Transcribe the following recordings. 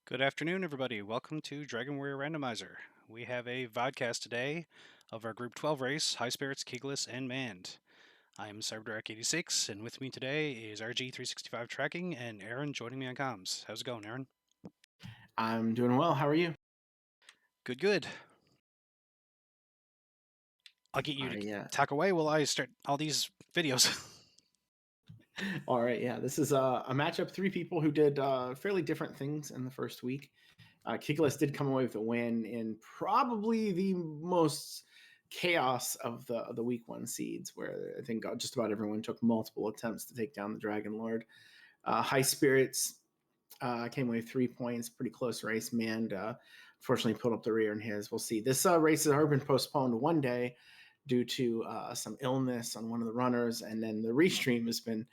Good afternoon, everybody. Welcome to Dragon Warrior Randomizer. We have a vodcast today of our Group 12 race, Highspirits, Kigalas, and Mand. I'm CyberDark86, and with me today is RG365 Tracking and Aaron joining me on comms. How's it going, Aaron? I'm doing well. How are you? Good, good. I'll get you All to right, yeah. talk away while I start all these videos. All right, yeah. This is a matchup. Three people who did fairly different things in the first week. Kigalas did come away with a win in probably the most chaos of the week one seeds, where I think just about everyone took multiple attempts to take down the Dragon Lord. Highspirits came away with 3 points, pretty close race. Mand fortunately pulled up the rear in his. We'll see. This race has already been postponed one day due to some illness on one of the runners, and then the restream has been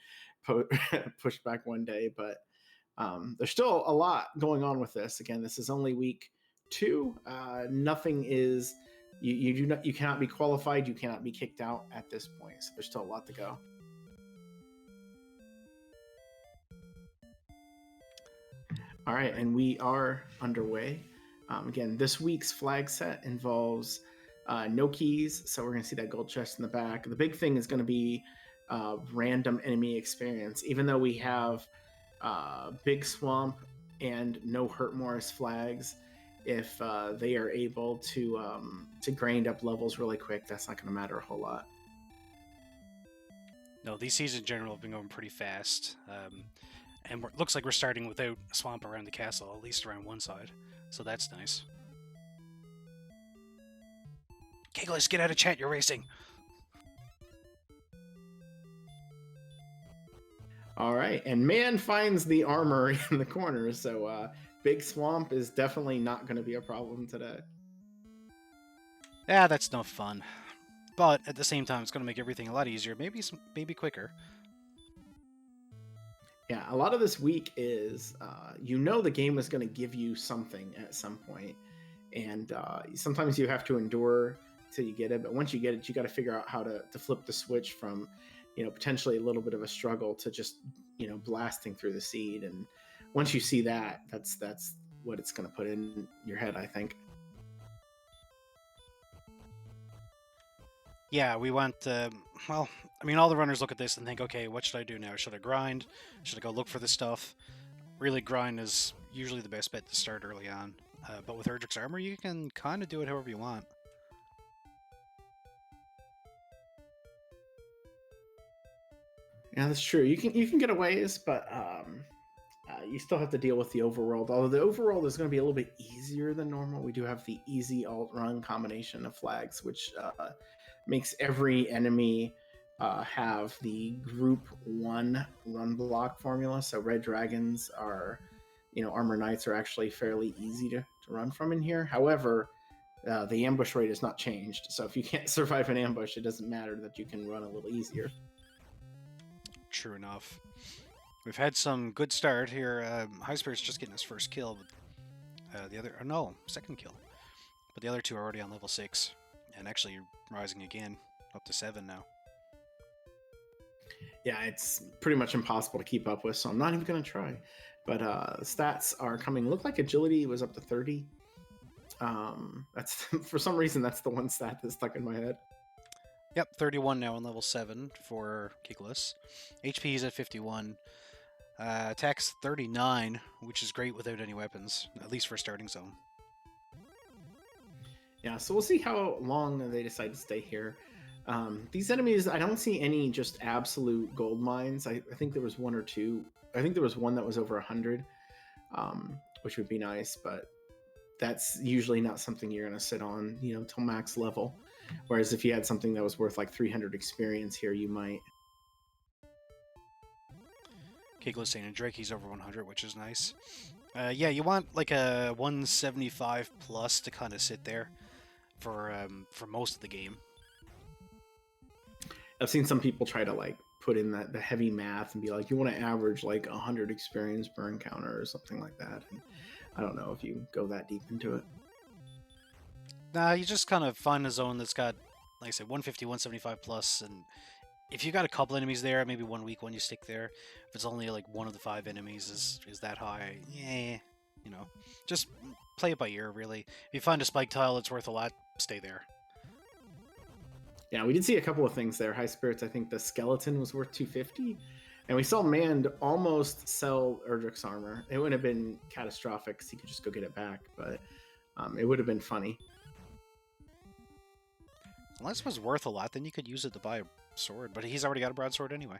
pushed back one day. But there's still a lot going on with this. Again, this is only week 2. Nothing is you cannot be qualified. You cannot be kicked out at this point. So there's still a lot to go. All right, and we are underway. Again, this week's flag set involves no keys, so we're going to see that gold chest in the back. The big thing is going to be random enemy experience. Even though we have Big Swamp and no Hurt Morris flags, if they are able to grind up levels really quick, that's not going to matter a whole lot. No, these seasons in general have been going pretty fast. And looks like we're starting without a swamp around the castle, at least around one side. So that's nice. Kigalas, get out of chat, you're racing! All right, and Mand finds the armor in the corner, so Big Swamp is definitely not going to be a problem today. Yeah, that's no fun. But at the same time, it's going to make everything a lot easier, maybe quicker. Yeah, a lot of this week is the game is going to give you something at some point, and sometimes you have to endure till you get it. But once you get it, you got to figure out how to flip the switch from potentially a little bit of a struggle to just blasting through the seed. And once you see that, that's what it's going to put in your head, I think. Yeah, we want, all the runners look at this and think, okay, what should I do now? Should I grind? Should I go look for this stuff? Really, grind is usually the best bet to start early on. But with Erdrick's Armor, you can kind of do it however you want. Yeah, that's true. You can get a ways, but you still have to deal with the overworld. Although the overworld is going to be a little bit easier than normal. We do have the easy alt run combination of flags, which makes every enemy have the group 1 run block formula. So red dragons are, armor knights are actually fairly easy to run from in here. However, the ambush rate is not changed. So if you can't survive an ambush, it doesn't matter that you can run a little easier. True enough. We've had some good start here. Highspirits just getting his first kill, but second kill. But the other two are already on level 6, and actually rising again, up to 7 now. Yeah, it's pretty much impossible to keep up with, so I'm not even going to try. But stats are coming. Look like agility was up to 30. That's for some reason that's the one stat that's stuck in my head. Yep, 31 now on level 7 for Kigalas. HP is at 51. Attack's 39, which is great without any weapons, at least for starting zone. Yeah, so we'll see how long they decide to stay here. These enemies, I don't see any just absolute gold mines. I think there was one or two. I think there was one that was over 100, which would be nice, but that's usually not something you're going to sit on, till max level. Whereas if you had something that was worth like 300 experience here, you might. Kigalas saying and Drakey's over 100, which is nice. Yeah, you want like a 175 plus to kind of sit there for most of the game. I've seen some people try to put in the heavy math and be like, you want to average like 100 experience per encounter or something like that. And I don't know if you go that deep into it. Nah, you just kind of find a zone that's got, like I said, 150, 175 plus, and if you got a couple enemies there, maybe 1 week when you stick there. If it's only like one of the 5 enemies is that high, yeah, you know, just play it by ear, really. If you find a spike tile that's worth a lot, stay there. Yeah, we did see a couple of things there. Highspirits, I think the skeleton was worth 250. And we saw Mand almost sell Erdrick's armor. It wouldn't have been catastrophic because he could just go get it back, but it would have been funny. Unless it was worth a lot, then you could use it to buy a sword, but he's already got a broadsword anyway.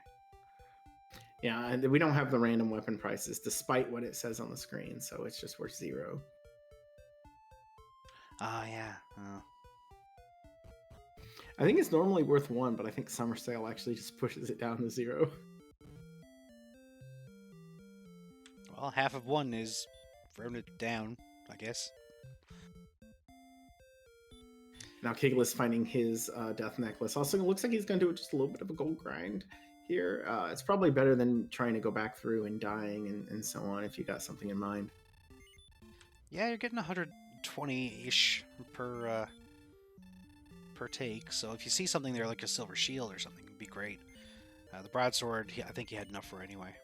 Yeah, and we don't have the random weapon prices, despite what it says on the screen, so it's just worth 0. Ah, yeah. I think it's normally worth 1, but I think Summer Sale actually just pushes it down to 0. Well, half of 1 is throwing it down, I guess. Now Kigalas finding his death necklace. Also, it looks like he's going to do just a little bit of a gold grind here. It's probably better than trying to go back through and dying and so on if you got something in mind. Yeah, you're getting 120-ish per take, so if you see something there like a silver shield or something, it'd be great. The broadsword, I think he had enough for anyway.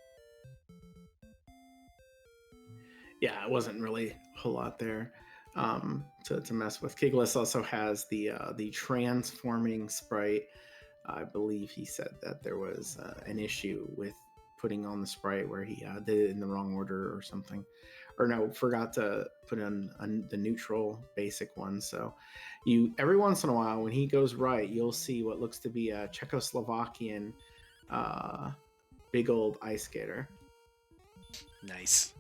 Yeah, it wasn't really a whole lot there to mess with. Kigalas also has the transforming sprite. I believe he said that there was an issue with putting on the sprite where he did it in the wrong order or something. Or no, forgot to put in the neutral basic one. So you every once in a while, when he goes right, you'll see what looks to be a Czechoslovakian big old ice skater. Nice.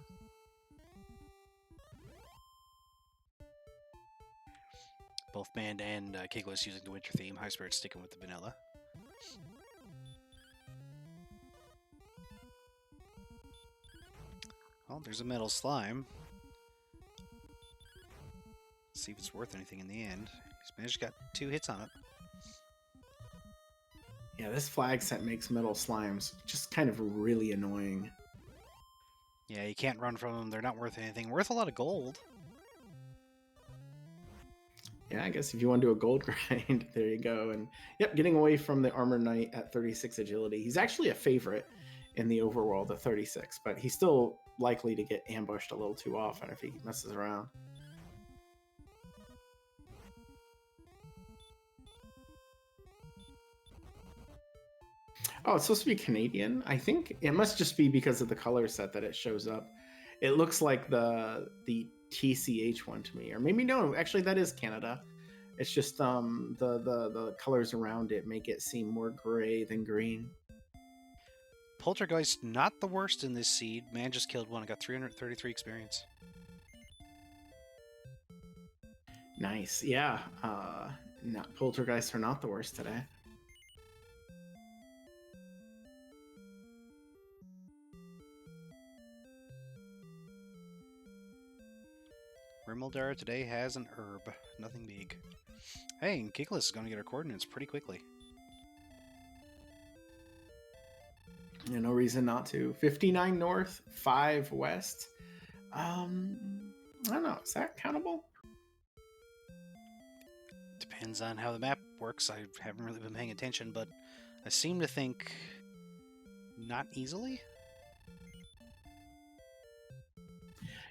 Both Mand and Kigalas using the winter theme. Highspirits sticking with the vanilla. Oh, there's a metal slime. Let's see if it's worth anything in the end. He's managed to got 2 hits on it. Yeah, this flag set makes metal slimes just kind of really annoying. Yeah, you can't run from them. They're not worth anything. Worth a lot of gold. Yeah, I guess if you want to do a gold grind, there you go. And yep, getting away from the Armor Knight at 36 agility. He's actually a favorite in the overworld at 36, but he's still likely to get ambushed a little too often if he messes around. Oh, it's supposed to be Canadian. I think it must just be because of the color set that it shows up. It looks like the TCH one to me, or maybe no. Actually, that is Canada. It's just the colors around it make it seem more gray than green. Poltergeist, not the worst in this seed. Man just killed one. I got 333 experience. Nice. Yeah. Not Poltergeists are not the worst today. Rimmaldar today has an herb. Nothing big. Hey, and Kigalas is going to get our coordinates pretty quickly. Yeah, no reason not to. 59 north, 5 west. I don't know. Is that countable? Depends on how the map works. I haven't really been paying attention, but I seem to think not easily.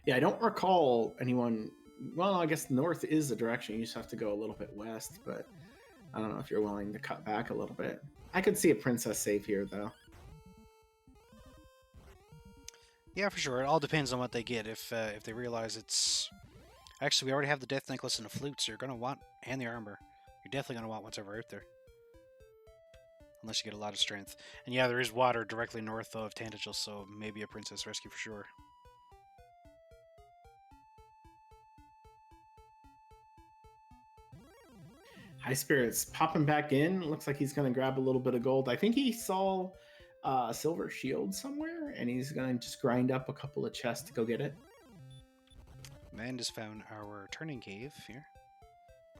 Yeah, I don't recall anyone. Well, I guess north is the direction. You just have to go a little bit west, but I don't know if you're willing to cut back a little bit. I could see a princess save here, though. Yeah, for sure. It all depends on what they get. If they realize it's... Actually, we already have the death necklace and the flute, so you're going to want... And the armor. You're definitely going to want what's over out there. Unless you get a lot of strength. And yeah, there is water directly north of Tantagel, so maybe a princess rescue for sure. Highspirits popping back in. Looks like he's going to grab a little bit of gold. I think he saw a silver shield somewhere, and he's going to just grind up a couple of chests to go get it. Man just found our turning cave here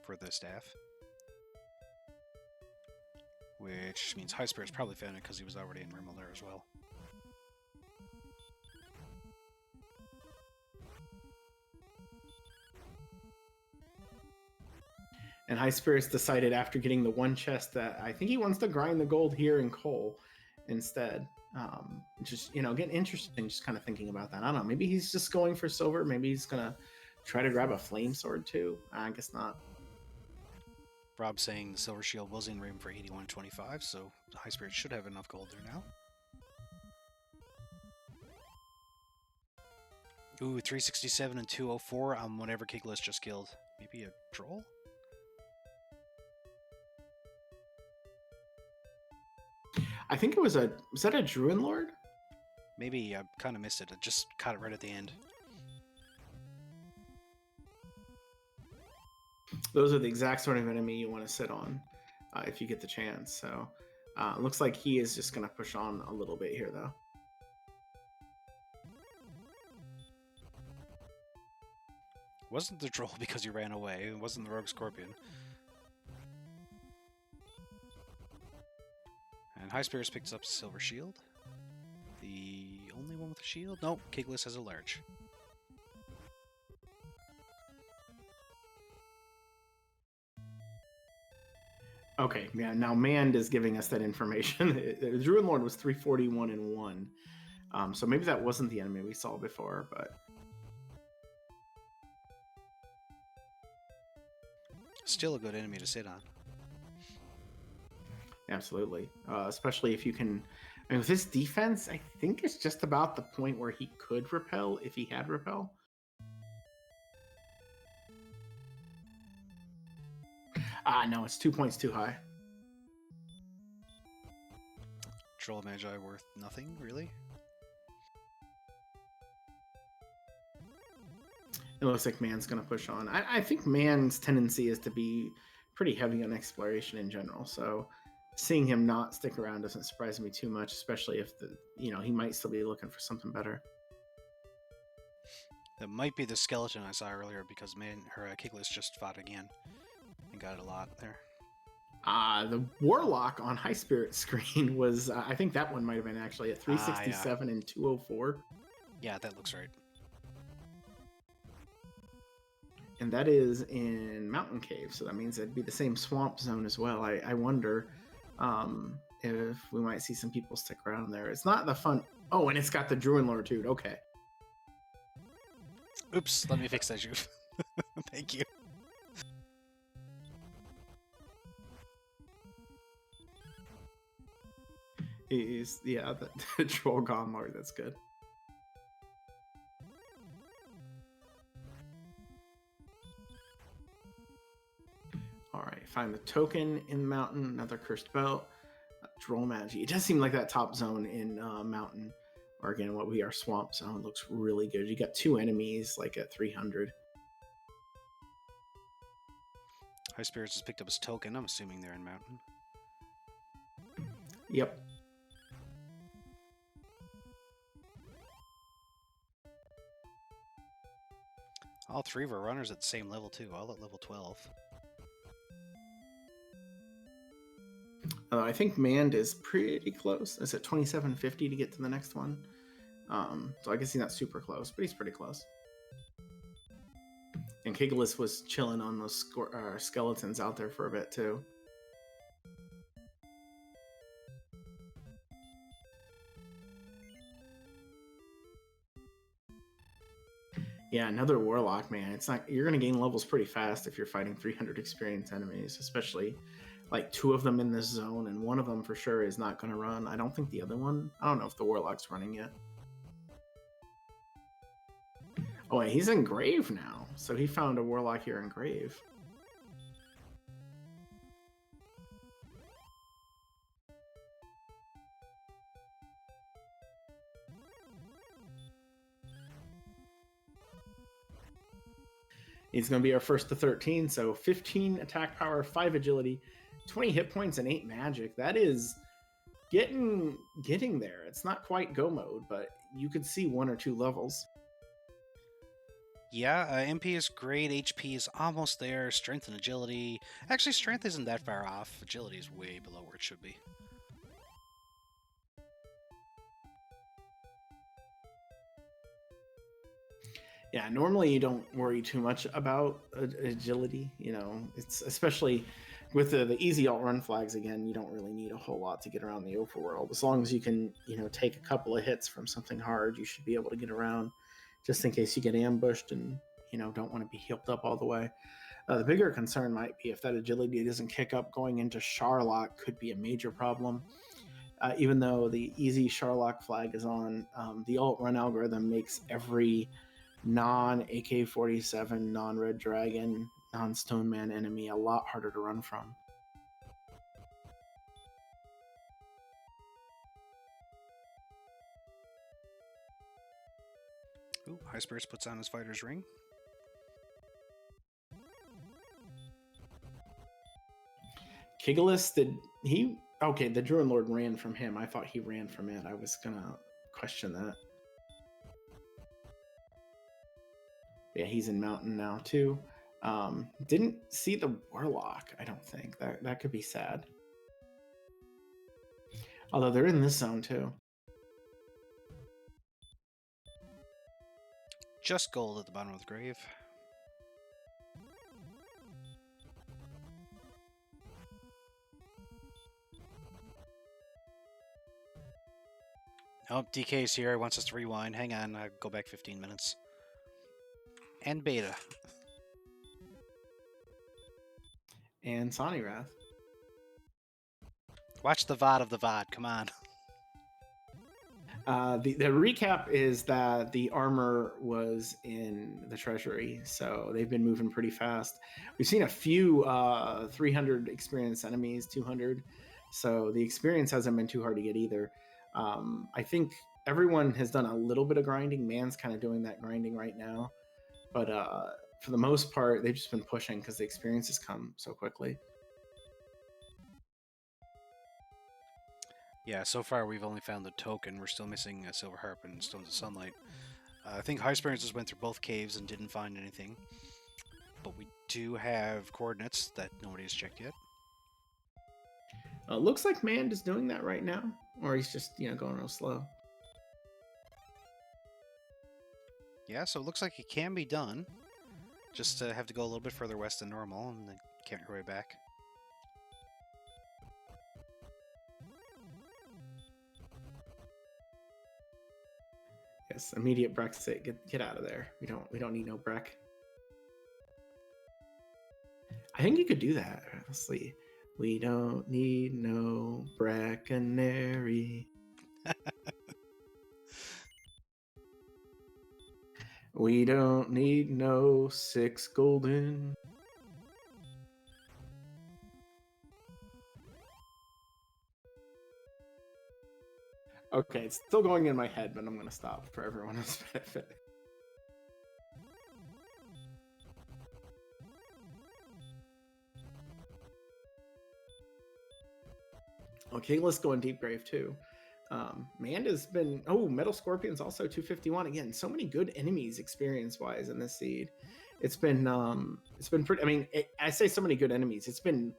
for the staff. Which means Highspirits probably found it because he was already in Rimmaldar as well. And Highspirits decided after getting the one chest that I think he wants to grind the gold here in coal instead. Just getting interesting. Just kind of thinking about that. I don't know. Maybe he's just going for silver. Maybe he's gonna try to grab a flame sword too. I guess not. Rob saying the silver shield was in room for 81.25, so the Highspirits should have enough gold there now. Ooh, 367 and 204 on whatever Kigalas just killed. Maybe a troll? I think it was that a Druid Lord? Maybe I kind of missed it. I just caught it right at the end. Those are the exact sort of enemy you want to sit on if you get the chance. So it looks like he is just going to push on a little bit here, though. Wasn't the troll because he ran away. It wasn't the rogue scorpion. And Highspirits picks up silver shield. The only one with a shield? Nope, Kigalas has a large. Okay, yeah. Now Mand is giving us that information. The Druid Lord was 341 and 1. So maybe that wasn't the enemy we saw before, but Still a good enemy to sit on. absolutely. Especially if you can. I mean, with his defense, I think it's just about the point where he could repel if he had repel. No, it's 2 points too high. Troll Magi worth nothing, really? It looks like Man's going to push on. I think Man's tendency is to be pretty heavy on exploration in general. So seeing him not stick around doesn't surprise me too much, especially if he might still be looking for something better. That might be the skeleton I saw earlier because Kigalas just fought again and got it a lot there. The Warlock on Highspirits screen was, I think that one might have been actually at 367 and 204. Yeah, that looks right. And that is in Mountain Cave, so that means it'd be the same swamp zone as well. I wonder if we might see some people stick around there. It's not the fun. Oh, and it's got the Druid Lord too. Okay. Oops, let me fix that, Juve. Thank you. Is the Troll Gone Lord. That's good. All right, find the token in the mountain. Another cursed belt. Droll Magi. It does seem like that top zone in Mountain, or again, what we are Swamp Zone, looks really good. You got 2 enemies like at 300. Highspirits has picked up his token. I'm assuming they're in Mountain. Yep. All 3 of our runners at the same level too, all at level 12. I think Mand is pretty close. It's at 2750 to get to the next one. So I guess he's not super close, but he's pretty close. And Kigalas was chilling on those skeletons out there for a bit too. Yeah, another Warlock, man. It's not, you're gonna gain levels pretty fast if you're fighting 300 experienced enemies, especially like 2 of them in this zone, and one of them for sure is not gonna run. I don't think the other one. I don't know if the Warlock's running yet. Oh, wait, he's in Grave now, so he found a Warlock here in Grave. He's going to be our first to 13, so 15 attack power, 5 agility, 20 hit points, and 8 magic. That is getting there. It's not quite go mode, but you could see 1 or 2 levels. Yeah, MP is great, HP is almost there, strength and agility. Actually, strength isn't that far off. Agility is way below where it should be. Yeah, normally you don't worry too much about agility. It's especially with the easy alt run flags, again, you don't really need a whole lot to get around the overworld. As long as you can, take a couple of hits from something hard, you should be able to get around, just in case you get ambushed and don't want to be healed up all the way. The bigger concern might be if that agility doesn't kick up going into Charlock, could be a major problem. Even though the easy Charlock flag is on, the alt run algorithm makes every non AK-47, non Red Dragon, non Stone Man enemy a lot harder to run from. Ooh, Highspirits puts on his fighter's ring. Kigalas, did he? Okay, the Druid Lord ran from him. I thought he ran from it. I was gonna question that. Yeah, he's in Mountain now too. Didn't see the Warlock. I don't think that could be sad. Although they're in this zone too. Just gold at the bottom of the grave. Oh, DK's here. He wants us to rewind. Hang on, I'll go back 15 minutes. And beta. And Sonny Wrath. Watch the VOD of the VOD. Come on. The recap is that the armor was in the treasury, so they've been moving pretty fast. We've seen a few 300 experienced enemies, 200, so the experience hasn't been too hard to get either. I think everyone has done a little bit of grinding. Man's kind of doing that grinding right now, but for the most part, they've just been pushing because the experience has come so quickly. Yeah, so far we've only found the token. We're still missing a Silver Harp and Stones of Sunlight. I think Highspirits just went through both caves and didn't find anything. But we do have coordinates that nobody has checked yet. Looks like Mand is doing that right now, or he's just going real slow. Yeah, so it looks like it can be done. Just have to go a little bit further west than normal and then count your way back. Yes, immediate Brexit. Get out of there. We don't need no Breck. I think you could do that. Let's see. We don't need no Brackenary. We don't need no 6 golden. Okay, it's still going in my head, but I'm going to stop for everyone else's benefit. Okay, let's go in Deep Grave too. Manda's been Metal Scorpion's also 251 again. So many good enemies experience wise in this seed. It's been pretty. I mean, I say so many good enemies. It's been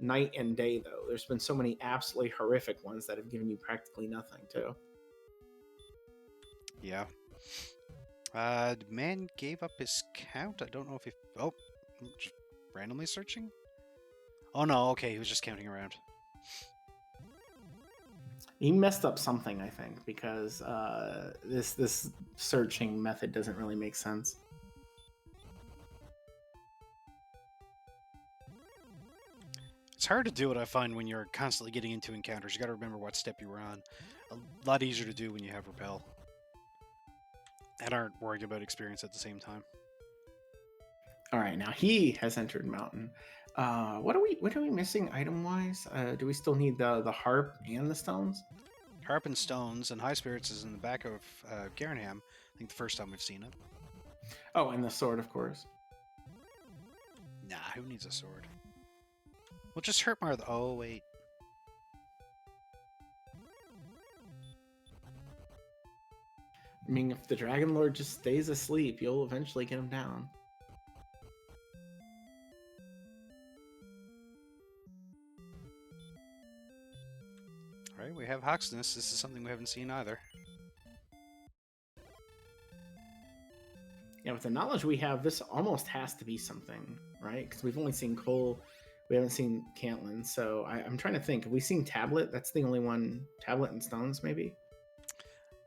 night and day though. There's been so many absolutely horrific ones that have given you practically nothing too. Yeah. Man gave up his count. I don't know if he. Oh, just randomly searching. Oh no. Okay, he was just counting around. He messed up something, I think, because this searching method doesn't really make sense. It's hard to do it, I find, when you're constantly getting into encounters. You got to remember what step you were on. A lot easier to do when you have Repel. And aren't worried about experience at the same time. All right, now he has entered Mountain. What are we missing item wise? Do we still need the harp and the stones? Harp and stones, and Highspirits is in the back of Garenham. I think the first time we've seen it. Oh, and the sword, of course. Nah, who needs a sword? We'll just hurt more. Oh wait. I mean, if the Dragon Lord just stays asleep, you'll eventually get him down. Alright, we have Hoxness. This is something we haven't seen either. Yeah, with the knowledge we have, this almost has to be something, right? Because we've only seen Cole We haven't seen Cantlin, so I'm trying to think. Have we seen Tablet? That's the only one. Tablet and Stones, maybe.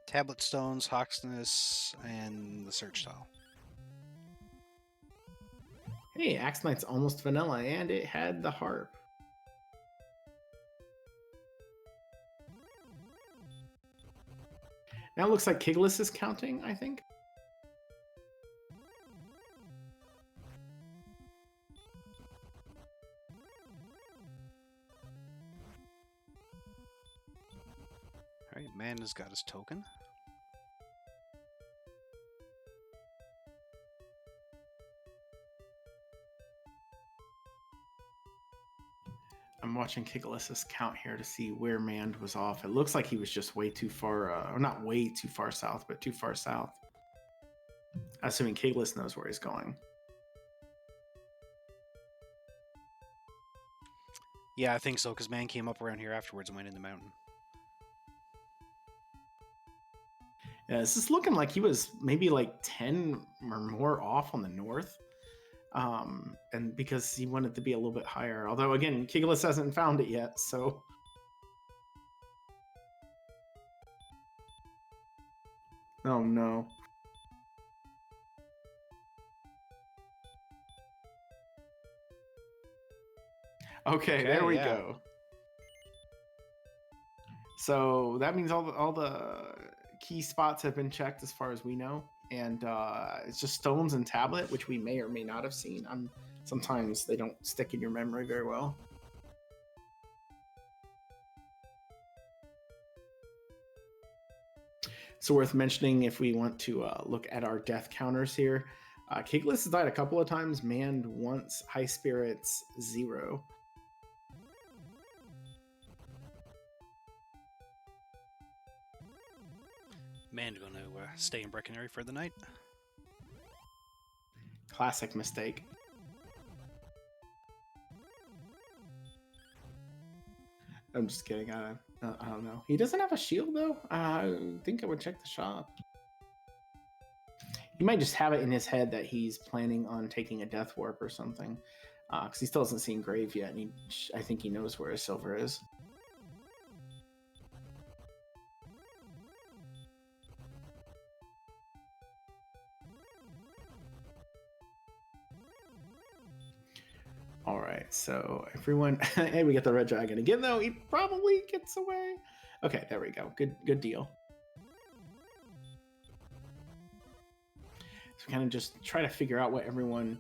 Tablet Stones, Hawksness, and the Search Tile. Hey, Axe Knight's almost vanilla, and it had the harp. Now it looks like Kigalas is counting, I think. All right, man has got his token. I'm watching Kigalas' count here to see where Mand was off. It looks like he was just way too far, or not way too far south, but too far south. Assuming Kigalas knows where he's going. Yeah, I think so, because man came up around here afterwards and went in the mountain. Yeah, this is looking like he was maybe like 10 or more off on the north. And because he wanted to be a little bit higher. Although, again, Kigalas hasn't found it yet, so... Oh, no. Okay, there we go. So that means all the key spots have been checked as far as we know, and it's just Stones and Tablet, which we may or may not have seen. Sometimes they don't stick in your memory very well. So worth mentioning if we want to look at our death counters here. Kigalas has died a couple of times, Manned once, Highspirits 0. Man going to stay in Breckenary for the night. Classic mistake. I'm just kidding. I don't know. He doesn't have a shield, though. I think I would check the shop. He might just have it in his head that he's planning on taking a Death Warp or something. Because he still hasn't seen Grave yet, and I think he knows where his silver is. All right, so everyone, hey, we get the red dragon again. Though he probably gets away. Okay, there we go. Good deal. So kind of just try to figure out what everyone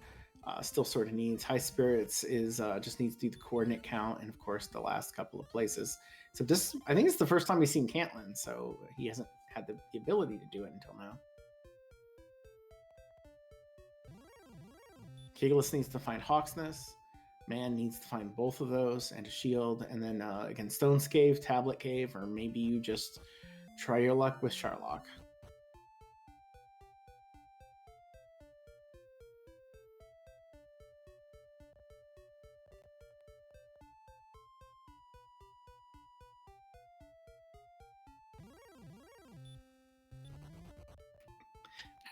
still sort of needs. Highspirits is just needs to do the coordinate count, and of course the last couple of places. So this, I think it's the first time we've seen Cantlin, so he hasn't had the ability to do it until now. Kigalas needs to find Hawksness. Man needs to find both of those and a shield. And then again, Stone's Cave, Tablet Cave, or maybe you just try your luck with Sharlock.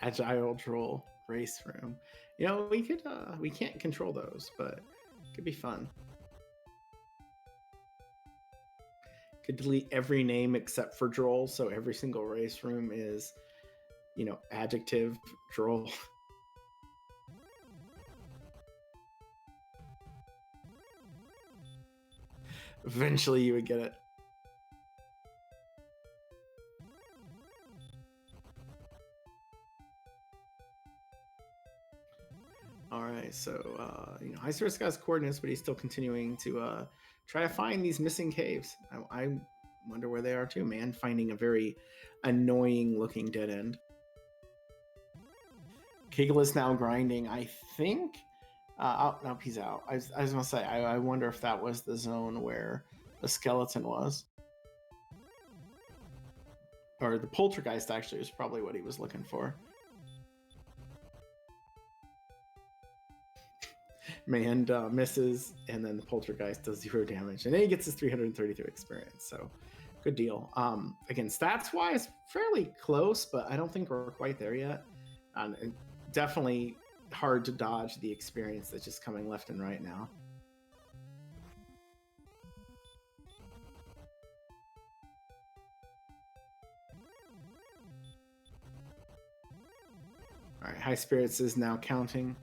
Agile Droll Race Room. You know, we can't control those, but it could be fun. Could delete every name except for Droll, so every single race room is, you know, adjective Droll. Eventually you would get it. All right, so you know, Highspirits got his coordinates, but he's still continuing to try to find these missing caves. I wonder where they are too, man. Finding a very annoying looking dead end. Kigalas now grinding. I think. Oh, nope, he's out. I was gonna say. I wonder if that was the zone where the skeleton was, or the poltergeist. Actually, was probably what he was looking for. Mand misses, and then the poltergeist does 0 damage, and then he gets his 333 experience. So, good deal. Again, stats wise, fairly close, but I don't think we're quite there yet. Definitely hard to dodge the experience that's just coming left and right now. All right, High Spirits is now counting.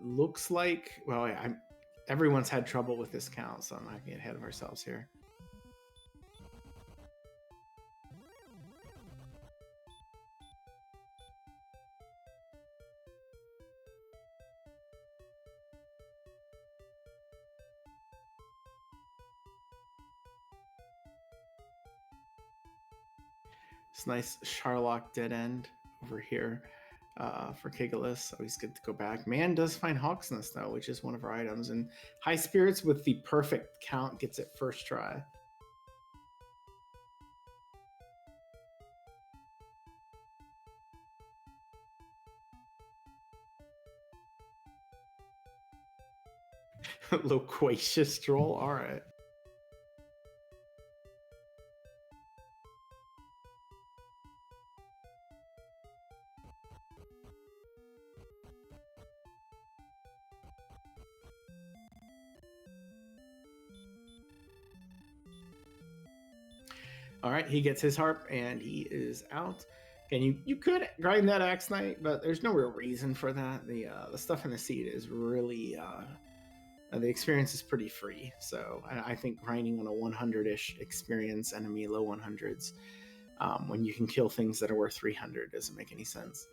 Looks like, well, everyone's had trouble with this count, so I'm not getting ahead of ourselves here. It's nice Charlock dead end over here for Kigalas. Always good to go back. Man does find Hawksness though, which is one of our items. And High Spirits with the perfect count gets it first try. Loquacious troll. All right. All right, he gets his harp and he is out. And you could grind that Axe Knight, but there's no real reason for that. The stuff in the seed is really the experience is pretty free. So I think grinding on a 100-ish experience enemy, low 100s, when you can kill things that are worth 300 doesn't make any sense.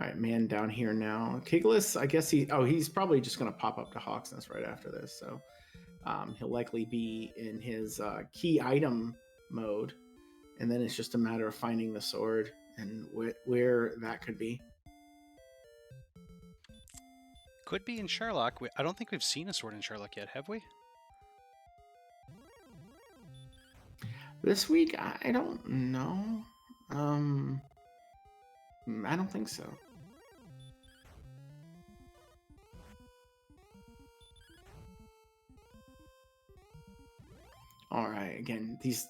All right, man down here now. Kigalas, I guess he's probably just going to pop up to Hawksness right after this. So he'll likely be in his key item mode. And then it's just a matter of finding the sword and where that could be. Could be in Sherlock. I don't think we've seen a sword in Sherlock yet, have we? This week, I don't know. I don't think so. All right, again, this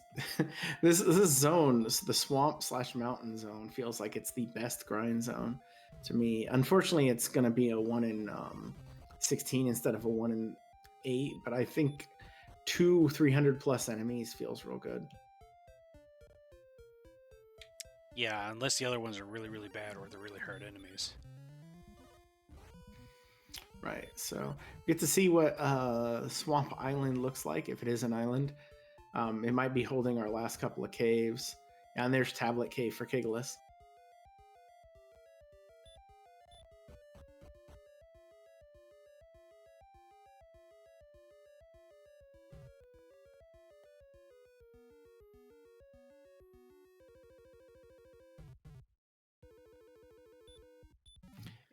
zone, the swamp/mountain zone, feels like it's the best grind zone to me. Unfortunately, it's going to be a 1 in 16 instead of a 1 in 8, but I think 2 300+ enemies feels real good. Yeah, unless the other ones are really, really bad or they're really hard enemies. Right, so we get to see what Swamp Island looks like, if it is an island. It might be holding our last couple of caves. And there's Tablet Cave for Kigalas.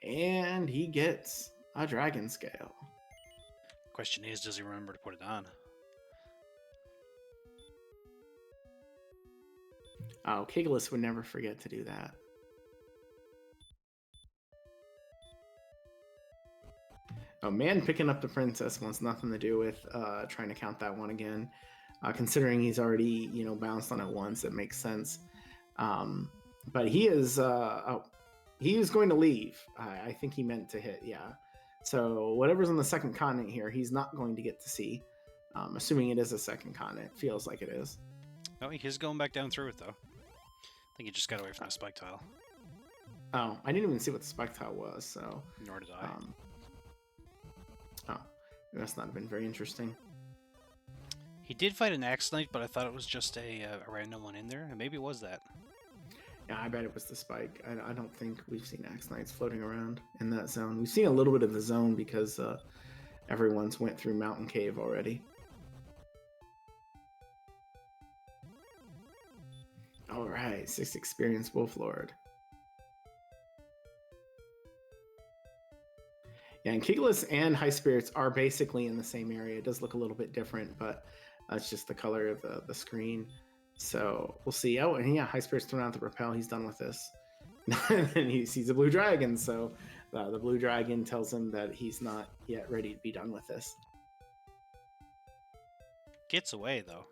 And he gets a dragon scale. Question is, does he remember to put it on? Oh, Kigalas would never forget to do that. Oh, man picking up the princess wants nothing to do with trying to count that one again. Considering he's already, bounced on it once, it makes sense. But he is going to leave. I think he meant to hit, yeah. So whatever's on the second continent here, he's not going to get to see. Assuming it is a second continent. Feels like it is. No, he's going back down through it, though. I think he just got away from the spike tile. Oh, I didn't even see what the spike tile was, so... Nor did I. That's not been very interesting. He did fight an Axe Knight, but I thought it was just a random one in there, and maybe it was that. Yeah, I bet it was the spike. I don't think we've seen Axe Knights floating around in that zone. We've seen a little bit of the zone because everyone's went through Mountain Cave already. All right, 6 experience Wolf Lord. Yeah, and Kigalas and High Spirits are basically in the same area. It does look a little bit different, but it's just the color of the screen. So we'll see. Oh, and yeah, High Spirits throwing out the repel. He's done with this. And he sees a blue dragon, so the blue dragon tells him that he's not yet ready to be done with this. Gets away, though.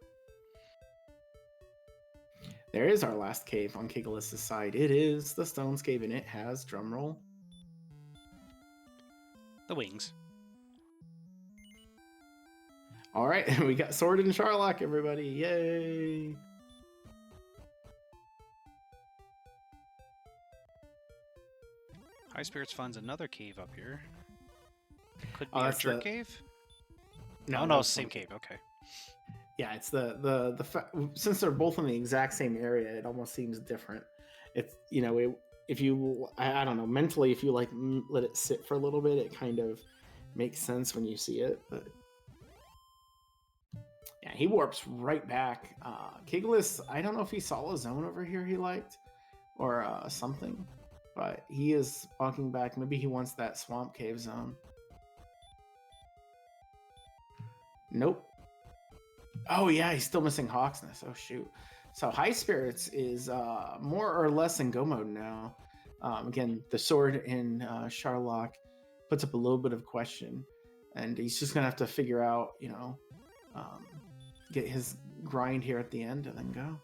There is our last cave on Kigalas' side. It is the Stones Cave, and it has, drumroll, the wings. All right, we got Sword and Charlock, everybody. Yay! High Spirits finds another cave up here. Could Oh, be our that's jerk the cave? Oh no, that no, was same Swamp Cave. cave, okay. Yeah, it's since they're both in the exact same area, it almost seems different. It's if you I don't know, mentally, if you like let it sit for a little bit, it kind of makes sense when you see it. But yeah, he warps right back. Kigalas, I don't know if he saw a zone over here he liked or something, but he is walking back. Maybe he wants that swamp cave zone. Nope. Oh yeah, he's still missing Hawksness. Oh shoot. So High Spirits is more or less in go mode now. Again, the sword in Sharlock puts up a little bit of question, and he's just gonna have to figure out, um, get his grind here at the end and then go.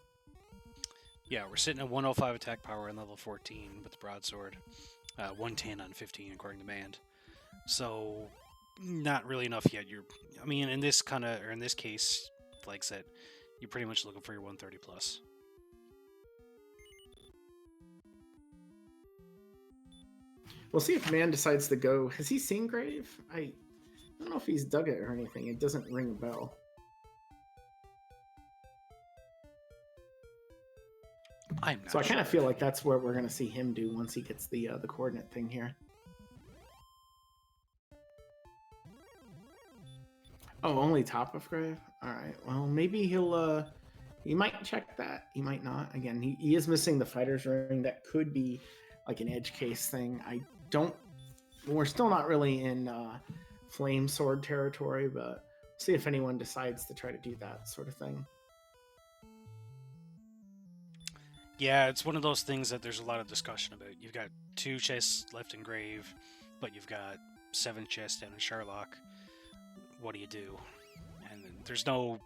Yeah, we're sitting at 105 attack power and level 14 with the broadsword. 110 on 15 according to Mand. So not really enough yet. In this case, like I said, you're pretty much looking for your 130 plus. We'll see if Man decides to go. Has he seen Grave? I don't know if he's dug it or anything. It doesn't ring a bell. I'm not So I kind of sure. feel like that's what we're going to see him do once he gets the coordinate thing here. Oh, only top of Grave? All right. Well, maybe he might check that. He might not. Again, he is missing the fighter's ring. That could be like an edge case thing. We're still not really in flame sword territory, but see if anyone decides to try to do that sort of thing. Yeah, it's one of those things that there's a lot of discussion about. You've got 2 chests left in Grave, but you've got 7 chests down in Sharlock. What do you do? And there's no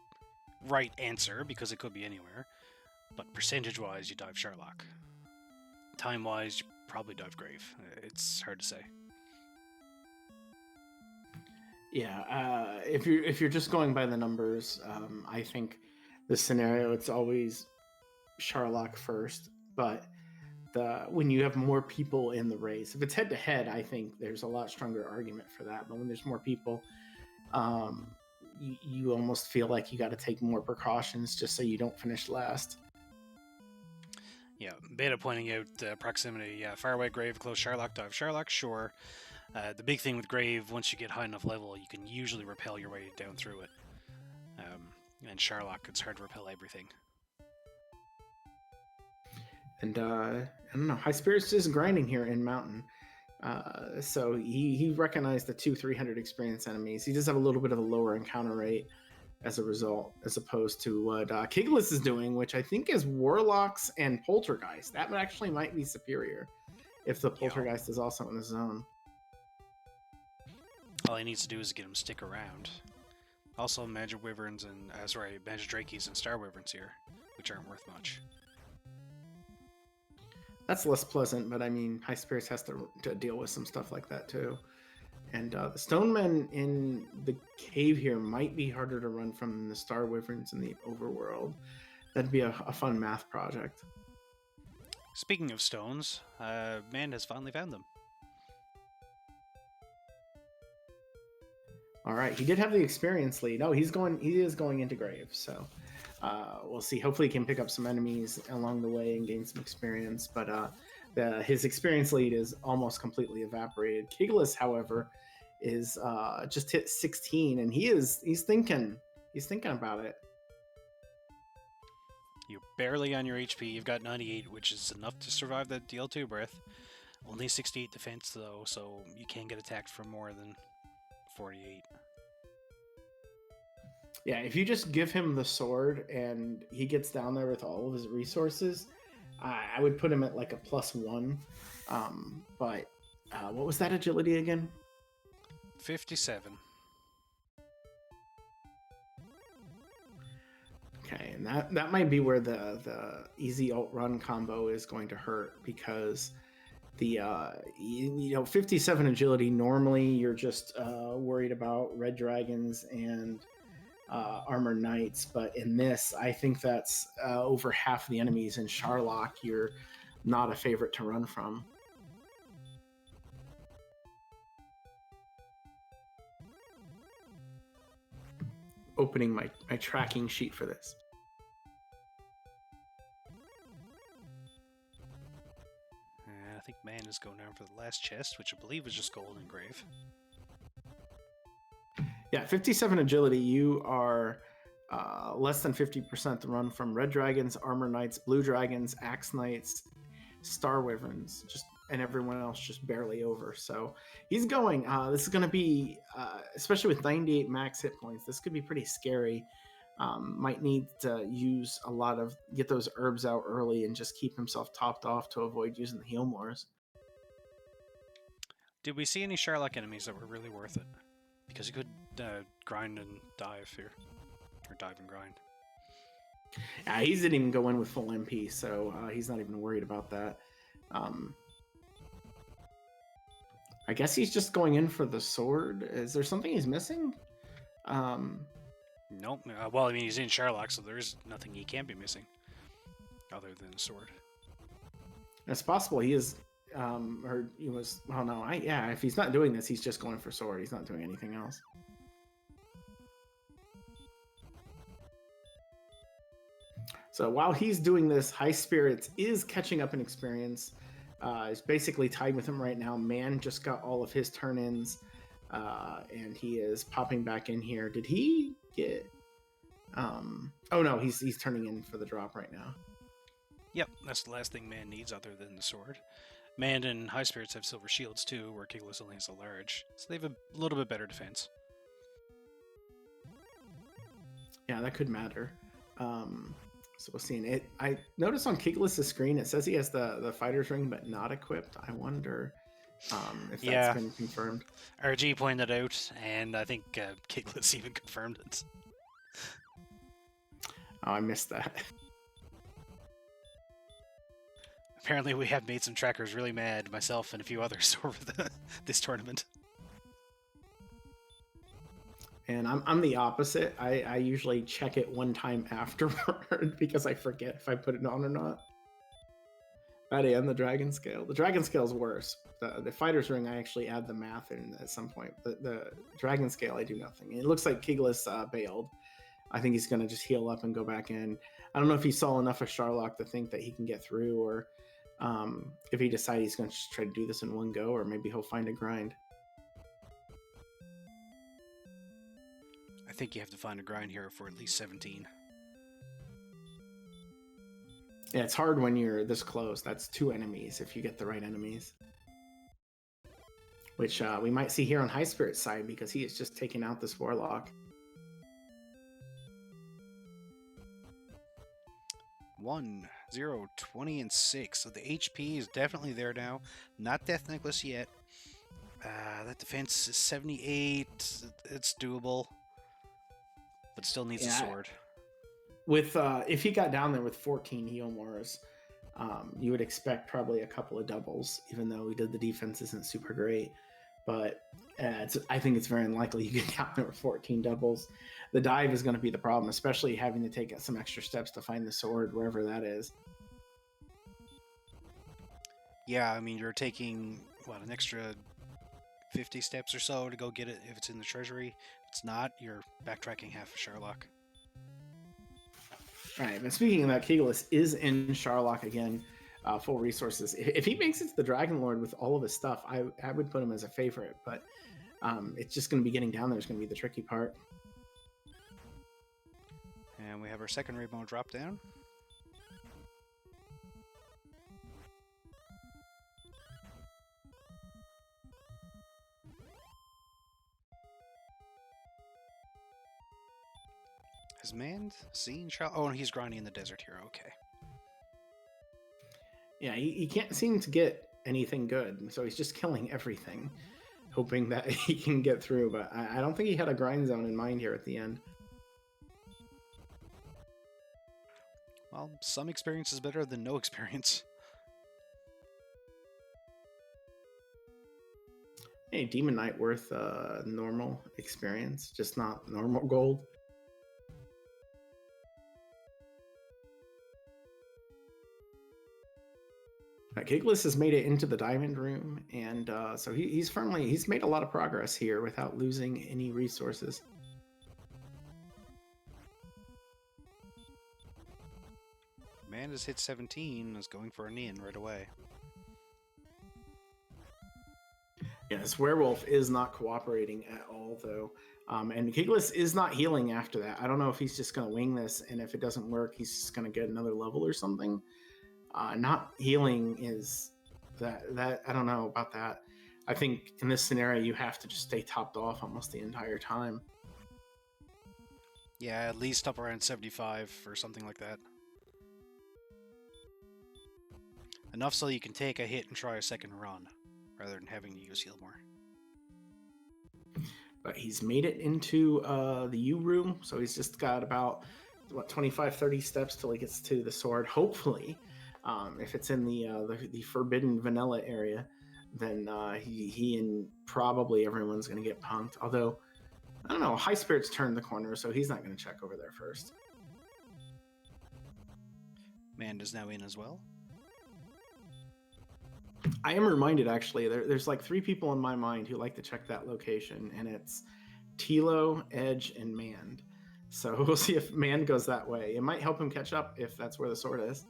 right answer because it could be anywhere. But percentage-wise, you dive Sharlock. Time-wise, you probably dive Grave. It's hard to say. Yeah, if you're just going by the numbers, I think the scenario it's always Sharlock first, but when you have more people in the race, if it's head to head, I think there's a lot stronger argument for that. But when there's more people, you almost feel like you got to take more precautions just so you don't finish last. Yeah, Beta pointing out proximity. Yeah, far away Grave, close Sharlock, dive Sharlock, sure. The big thing with Grave, once you get high enough level, you can usually rappel your way down through it. And Sharlock, it's hard to repel everything. And I don't know, High Spirits is grinding here in Mountain. So he recognized the 300 experience enemies. He does have a little bit of a lower encounter rate as a result, as opposed to what Kigalas is doing, which I think is Warlocks and Poltergeist. That actually might be superior if the Poltergeist is also in the zone. All he needs to do is get him stick around. Also, Magic Wyverns and Magic Drakeys and Star Wyverns here, which aren't worth much. That's less pleasant, but I mean, High Spirits has to deal with some stuff like that too. And the Stonemen in the cave here might be harder to run from than the Star Wyverns in the overworld. That'd be a fun math project. Speaking of stones, Man has finally found them. All right, he did have the experience lead. Oh, he is going into Grave, so we'll see. Hopefully, he can pick up some enemies along the way and gain some experience. But his experience lead is almost completely evaporated. Kigalas, however, is just hit 16, and he's thinking about it. You're barely on your HP. You've got 98, which is enough to survive that DL2 breath. Only 68 defense, though, so you can't get attacked for more than 48. Yeah, if you just give him the sword and he gets down there with all of his resources, I would put him at like a +1. But what was that agility again? 57. Okay, and that might be where the easy alt run combo is going to hurt, because the 57 agility, normally you're just worried about red dragons and armored knights, but in this, I think that's over half the enemies in Sharlock you're not a favorite to run from. opening my tracking sheet for this. I think man is going down for the last chest, which I believe was just gold engrave. Yeah, 57 agility. You are less than 50% the run from red dragons, armor knights, blue dragons, axe knights, star wyverns, and everyone else just barely over. So he's going. This is going to be, especially with 98 max hit points, this could be pretty scary. Might need to get those herbs out early and just keep himself topped off to avoid using the heal mores. Did we see any Sherlock enemies that were really worth it? Because you could grind and dive here. Or dive and grind. Yeah, he didn't even go in with full MP, so he's not even worried about that. I guess he's just going in for the sword. Is there something he's missing? Nope. Well, I mean, he's in Sherlock, so there's nothing he can be missing other than a sword. It's possible he is, or he was. Oh no, if he's not doing this, he's just going for sword. He's not doing anything else. So while he's doing this, Highspirits is catching up in experience. Is basically tied with him right now. Man just got all of his turn-ins, and he is popping back in here. Did he get? Oh no, he's turning in for the drop right now. Yep, that's the last thing man needs other than the sword. Man and Highspirits have silver shields too, where Kigalas only has a large, so they have a little bit better defense. Yeah, that could matter. So we'll see. And I noticed on Kigalas' screen it says he has the fighter's ring, but not equipped. I wonder if that's been confirmed. RG pointed out, and I think Kigalas even confirmed it. Oh, I missed that. Apparently, we have made some trackers really mad, myself and a few others, over this tournament. And I'm the opposite. I usually check it one time afterward because I forget if I put it on or not. And the dragon scale. The dragon scale is worse. The fighter's ring, I actually add the math in at some point. The dragon scale, I do nothing. It looks like Kigalas bailed. I think he's going to just heal up and go back in. I don't know if he saw enough of Sherlock to think that he can get through, or if he decides he's going to just try to do this in one go, or maybe he'll find a grind. I think you have to find a grind here for at least 17. Yeah, it's hard when you're this close. That's 2 enemies if you get the right enemies. Which we might see here on Highspirit's side, because he is just taking out this Warlock. 1, 0, 20, and 6. So the HP is definitely there now. Not Death Necklace yet. That defense is 78. It's doable. But still needs a sword. With if he got down there with 14 heal mores, you would expect probably a couple of doubles, even though the defense isn't super great. But I think it's very unlikely you get down there with 14 doubles. The dive is going to be the problem, especially having to take some extra steps to find the sword wherever that is. Yeah, I mean, you're taking, an extra 50 steps or so to go get it if it's in the treasury. If it's not, you're backtracking half of Sherlock. All right, but speaking of that, Kigalas is in Sherlock again, full resources. If he makes it to the Dragon Lord with all of his stuff, I would put him as a favorite, but it's just going to be getting down there is going to be the tricky part. And we have our second rainbow drop down. Has man seen Sherlock? Oh, he's grinding in the desert here. Okay. Yeah, he can't seem to get anything good, so he's just killing everything, hoping that he can get through. But I don't think he had a grind zone in mind here at the end. Well, some experience is better than no experience. Hey, Demon Knight worth normal experience, just not normal gold. Kigalas has made it into the diamond room, and so he's made a lot of progress here without losing any resources. Man has hit 17 and is going for a Neon right away. Yeah, this werewolf is not cooperating at all, though. And Kigalas is not healing after that. I don't know if he's just going to wing this, and if it doesn't work, he's just going to get another level or something. Not healing is that I don't know about that. I think in this scenario, you have to just stay topped off almost the entire time. Yeah, at least up around 75 or something like that. Enough so you can take a hit and try a second run, rather than having to use heal more. But he's made it into the U room, so he's just got about 25, 30 steps till he gets to the sword. Hopefully, if it's in the forbidden vanilla area, then he and probably everyone's going to get punked. Although, I don't know, Highspirits turned the corner, so he's not going to check over there first. Mand is now in as well. I am reminded, actually, there's like 3 people in my mind who like to check that location, and it's Tilo, Edge, and Mand. So we'll see if Mand goes that way. It might help him catch up if that's where the sword is.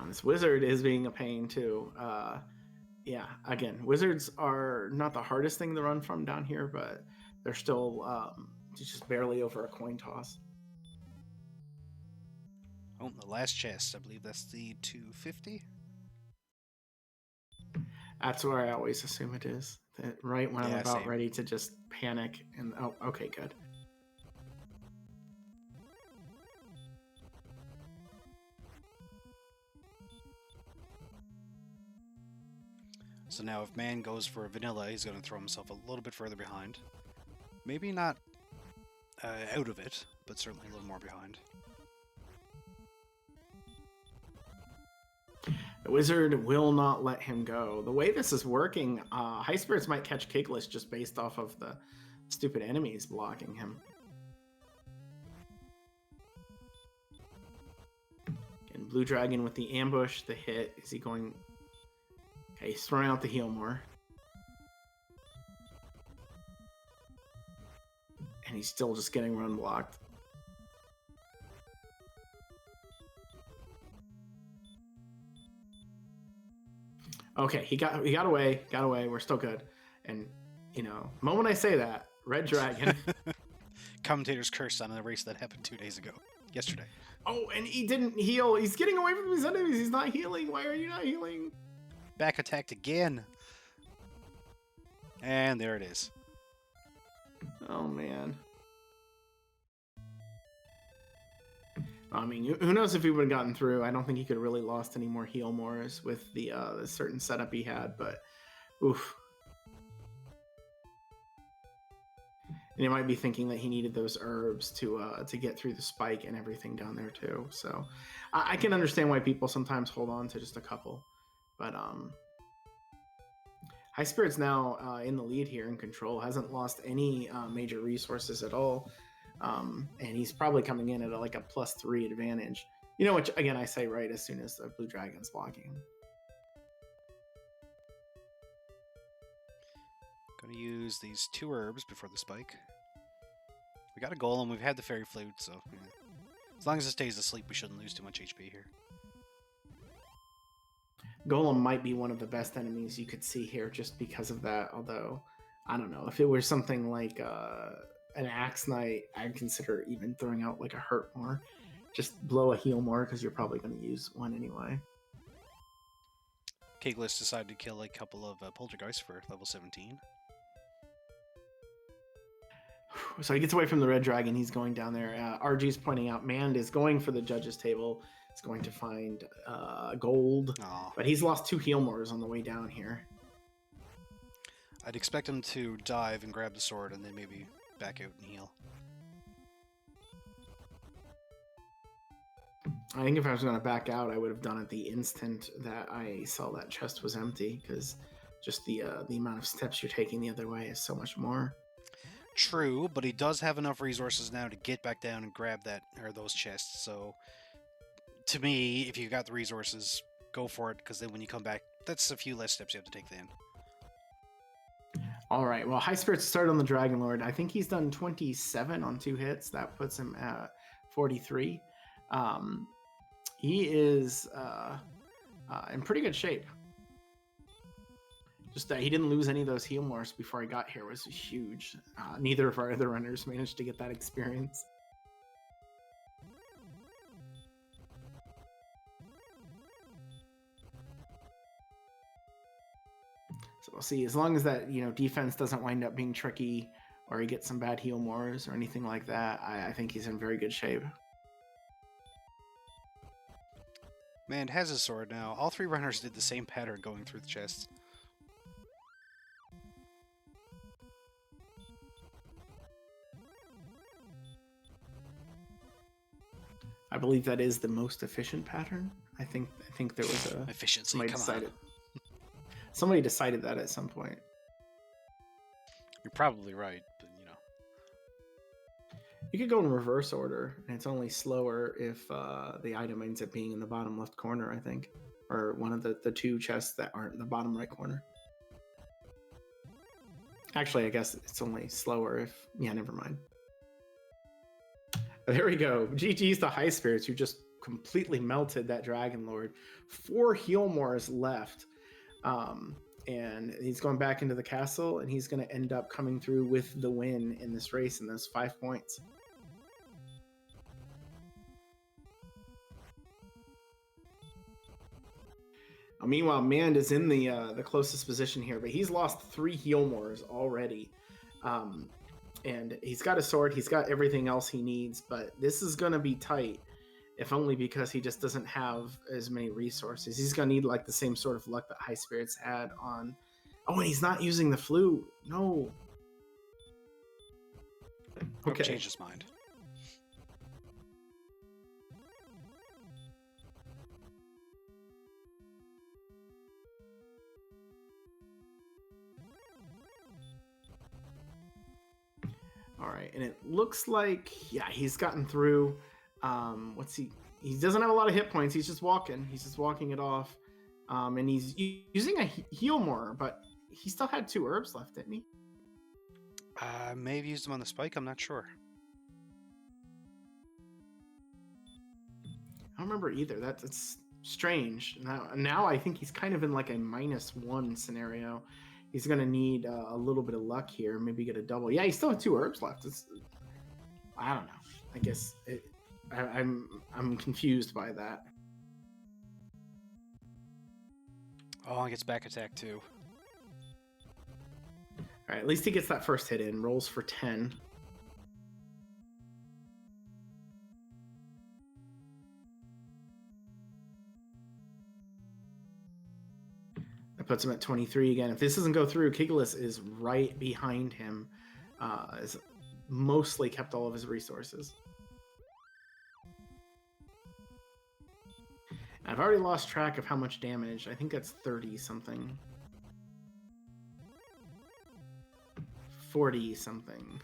This wizard is being a pain, too. Yeah, again, wizards are not the hardest thing to run from down here, but they're still just barely over a coin toss. Oh, the last chest. I believe that's the 250. That's where I always assume it is. That right when I'm about same. ready to just panic and oh, okay, good. So now if Man goes for a vanilla, he's going to throw himself a little bit further behind. Maybe not out of it, but certainly a little more behind. The wizard will not let him go. The way this is working, Highspirits might catch Kigalas just based off of the stupid enemies blocking him. And Blue Dragon with the ambush, the hit. Is he going... Okay, he's throwing out the heal more. And he's still just getting run blocked. Okay, he got away. We're still good. And, you know, the moment I say that, Red Dragon. Commentator's curse on a race that happened 2 days ago. Yesterday. Oh, and he didn't heal. He's getting away from his enemies. He's not healing. Why are you not healing? Back attacked again. And there it is. Oh, man. I mean, who knows if he would have gotten through. I don't think he could have really lost any more heal mores with the certain setup he had, but oof. And you might be thinking that he needed those herbs to get through the spike and everything down there too. So I can understand why people sometimes hold on to just a couple. But Highspirits now in the lead here in control, hasn't lost any major resources at all. And he's probably coming in at like a +3 advantage. You know, which again I say right as soon as the Blue Dragon's blocking him. Gonna use these 2 herbs before the spike. We got a golem, we've had the fairy flute, so yeah. As long as it stays asleep, we shouldn't lose too much HP here. Golem might be one of the best enemies you could see here just because of that, although I don't know. If it were something like an Axe Knight, I'd consider even throwing out like a hurt more. Just blow a heal more because you're probably going to use one anyway. Kigalas decided to kill a couple of poltergeists for level 17. So he gets away from the Red Dragon. He's going down there. RG's pointing out Mand is going for the judges table. He's going to find gold. Aww. But he's lost 2 heal mores on the way down here. I'd expect him to dive and grab the sword and then maybe back out and heal. I think if I was going to back out, I would have done it the instant that I saw that chest was empty, because just the amount of steps you're taking the other way is so much more. True, but he does have enough resources now to get back down and grab that or those chests. So, to me, if you got the resources, go for it, because then when you come back, that's a few less steps you have to take then. All right. Well, Highspirits started on the Dragon Lord. I think he's done 27 on 2 hits. That puts him at 43. He is in pretty good shape. Just that he didn't lose any of those heal mores before I got here was huge. Neither of our other runners managed to get that experience. So we'll see. As long as that defense doesn't wind up being tricky, or he gets some bad heal mores or anything like that, I think he's in very good shape. Man has his sword now. All 3 runners did the same pattern going through the chests. I believe that is the most efficient pattern. I think there was a efficiency. Somebody Come decided. on. Somebody decided that at some point. You're probably right, but you could go in reverse order, and it's only slower if the item ends up being in the bottom left corner, I think, or one of the 2 chests that aren't in the bottom right corner. Actually, I guess it's only slower if... Yeah, never mind. There we go. GG's to Highspirits, who just completely melted that Dragon Lord. 4 heal mores left. And he's going back into the castle, and he's going to end up coming through with the win in this race in those 5 points. Meanwhile, Mand is in the closest position here, but he's lost 3 heal mores already. And he's got a sword, he's got everything else he needs, but this is going to be tight, if only because he just doesn't have as many resources. He's going to need like the same sort of luck that Highspirits had on... Oh, and he's not using the flu. No. Okay. Changed his mind. All right, and it looks like, yeah, he's gotten through. What's he doesn't have a lot of hit points. He's just walking it off. And he's using a heal more, but he still had 2 herbs left, didn't he? May have used them on the spike, I'm not sure. I don't remember either. That's strange. Now I think he's kind of in like a -1 scenario. He's going to need a little bit of luck here. Maybe get a double. Yeah, he still has 2 herbs left. I don't know. I guess I'm confused by that. Oh, he gets back attack too. All right, at least he gets that first hit in. Rolls for 10. That puts him at 23 again. If this doesn't go through, Kigalas is right behind him. Has mostly kept all of his resources. I've already lost track of how much damage. I think that's 30 something. 40 something.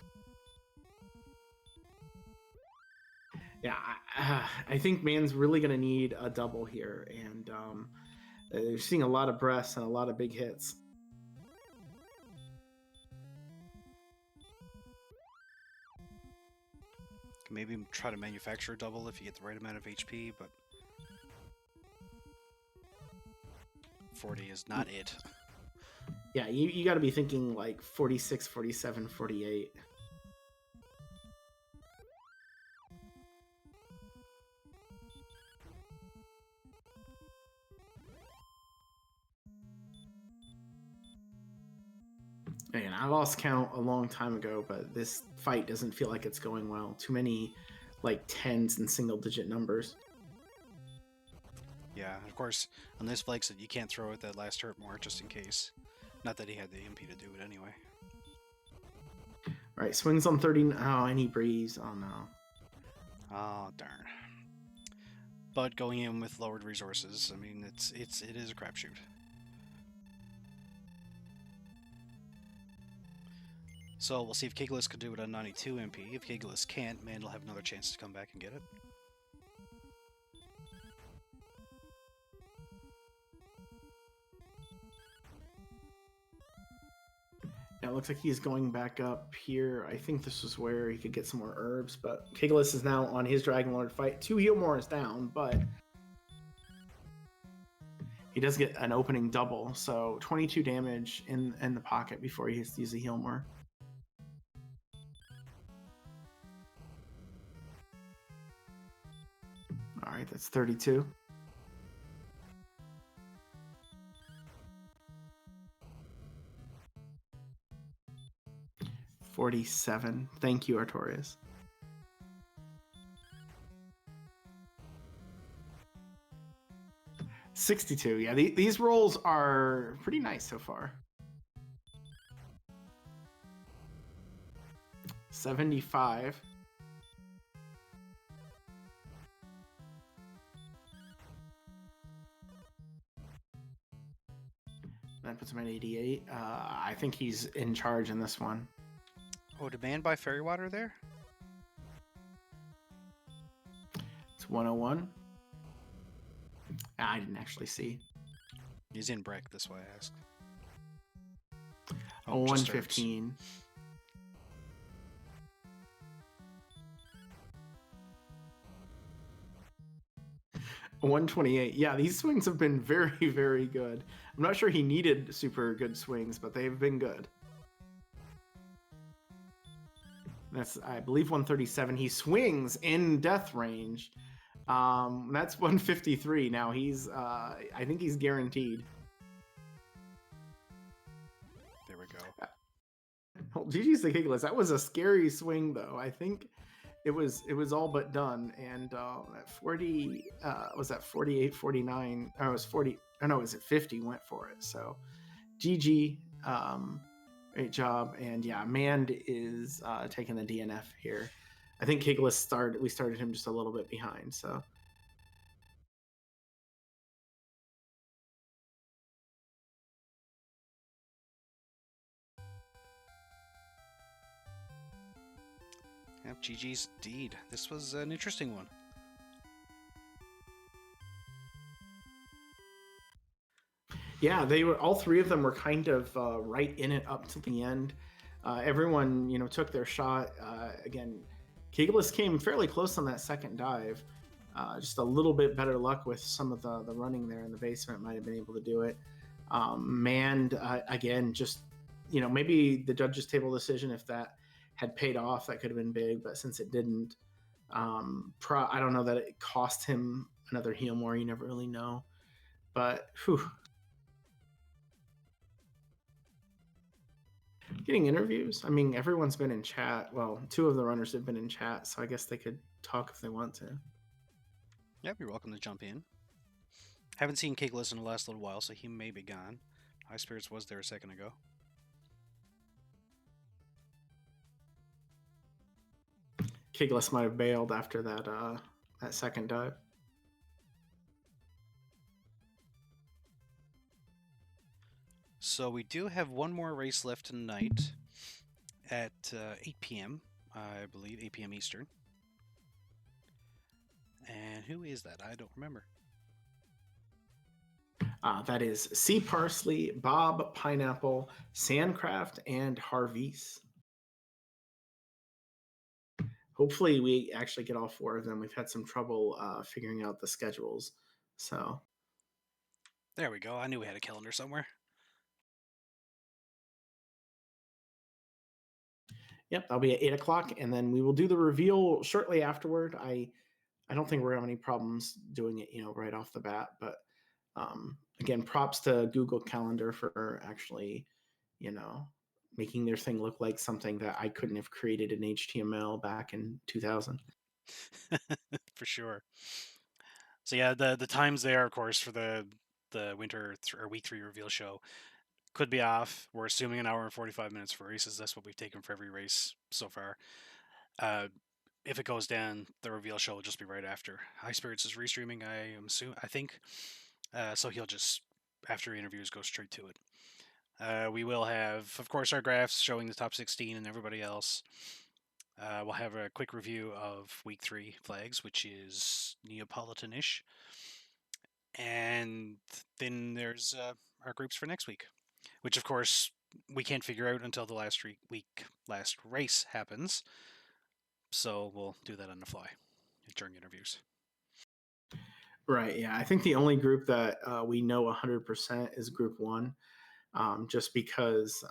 Yeah, I think Man's really going to need a double here. And they're seeing a lot of breaths and a lot of big hits. Can maybe try to manufacture a double if you get the right amount of HP, but 40 is not it. Yeah, you got to be thinking like 46, 47, 48. And I lost count a long time ago, but this fight doesn't feel like it's going well. Too many like 10s and single-digit numbers. Yeah, of course, on this flex, you can't throw it that last hurt more just in case. Not that he had the MP to do it anyway. All right, swings on 30. Oh, and he breathes. Oh, no. Oh, darn. But going in with lowered resources, I mean, it is a crapshoot. So we'll see if Kigalas can do it on 92 MP. If Kigalas can't, Man will have another chance to come back and get it. Yeah, it looks like he's going back up here. I think this is where he could get some more herbs, but Kigalas is now on his Dragon Lord fight. 2 heal more is down, but he does get an opening double, so 22 damage in the pocket before he has to use a heal more. All right, that's 32. $47. Thank you, Artorias. $62. Yeah, these rolls are pretty nice so far. 75. That puts him at 88. I think he's in charge in this one. Oh, demand by fairy water there? It's 101. I didn't actually see. He's in break, that's why I asked. Oh, 115. $128. Yeah, these swings have been very, very good. I'm not sure he needed super good swings, but they've been good. That's, I believe, 137. He swings in death range. That's 153. Now he's, I think he's guaranteed. There we go. Well, GG's the Kigalas. That was a scary swing, though. I think it was all but done. And at 40, was that 48, 49? Or it was 40. Oh, no, was it 50 went for it. So GG. Great job. And yeah, Mand is taking the DNF here. I think Kigalas we started him just a little bit behind. So Yep, GG's indeed. This was an interesting one. yeah, they were, all three of them were kind of right in it up to the end. Everyone, took their shot. Again, Kigalas came fairly close on that second dive. Just a little bit better luck with some of the running there in the basement might have been able to do it. Mand, again, just, maybe the judges' table decision, if that had paid off, that could have been big, but since it didn't, I don't know that it cost him another heal more. You never really know. But, whew. Getting interviews? I mean, everyone's been in chat. Well, two of the runners have been in chat, so I guess they could talk if they want to. Yep, you're welcome to jump in. Haven't seen Kigalas in the last little while, so he may be gone. Highspirits was there a second ago. Kigalas might have bailed after that second dive. So we do have one more race left tonight at 8 p.m., I believe, 8 p.m. Eastern. And who is that? I don't remember. That is Sea Parsley, Bob Pineapple, Sandcraft, and Harvey's. Hopefully, we actually get all four of them. We've had some trouble figuring out the schedules. So there we go. I knew we had a calendar somewhere. Yep, that'll be at 8 o'clock, and then we will do the reveal shortly afterward. I don't think we're gonna have any problems doing it, right off the bat. But again, props to Google Calendar for actually, making their thing look like something that I couldn't have created in HTML back in 2000. For sure. So yeah, the times there, of course, for the winter or week 3 reveal show could be off. We're assuming an hour and 45 minutes for races. That's what we've taken for every race so far. If it goes down, the reveal show will just be right after. Highspirits is restreaming, I think. So he'll just, after interviews, go straight to it. We will have, of course, our graphs showing the top 16 and everybody else. We'll have a quick review of week 3 flags, which is Neapolitan-ish. And then there's our groups for next week, which, of course, we can't figure out until the last race happens. So we'll do that on the fly during interviews. Right. Yeah. I think the only group that we know 100% is Group One, just because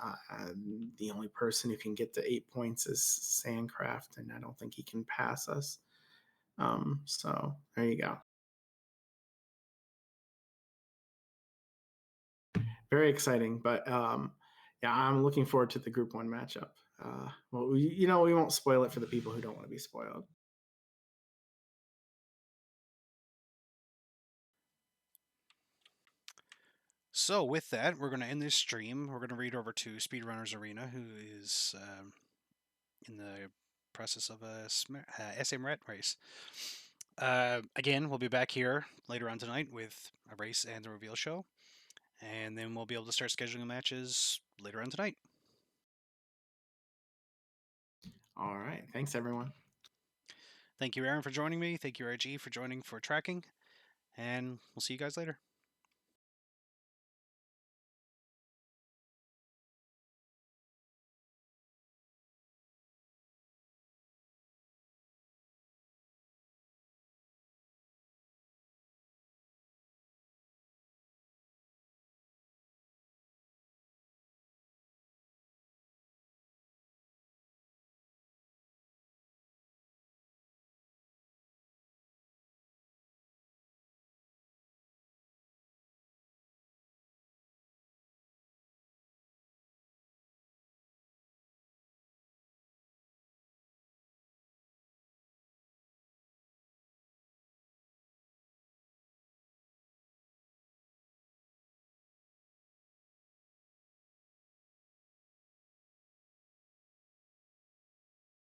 the only person who can get to 8 points is Sandcraft, and I don't think he can pass us. So there you go. Very exciting, but yeah, I'm looking forward to the Group One matchup. Well, we won't spoil it for the people who don't want to be spoiled. So with that, we're going to end this stream. We're going to read over to Speedrunners Arena, who is in the process of a SM Ret race. Again, we'll be back here later on tonight with a race and the reveal show, and then we'll be able to start scheduling matches later on tonight. All right. Thanks, everyone. Thank you, Aaron, for joining me. Thank you, RG, for joining for tracking, and we'll see you guys later.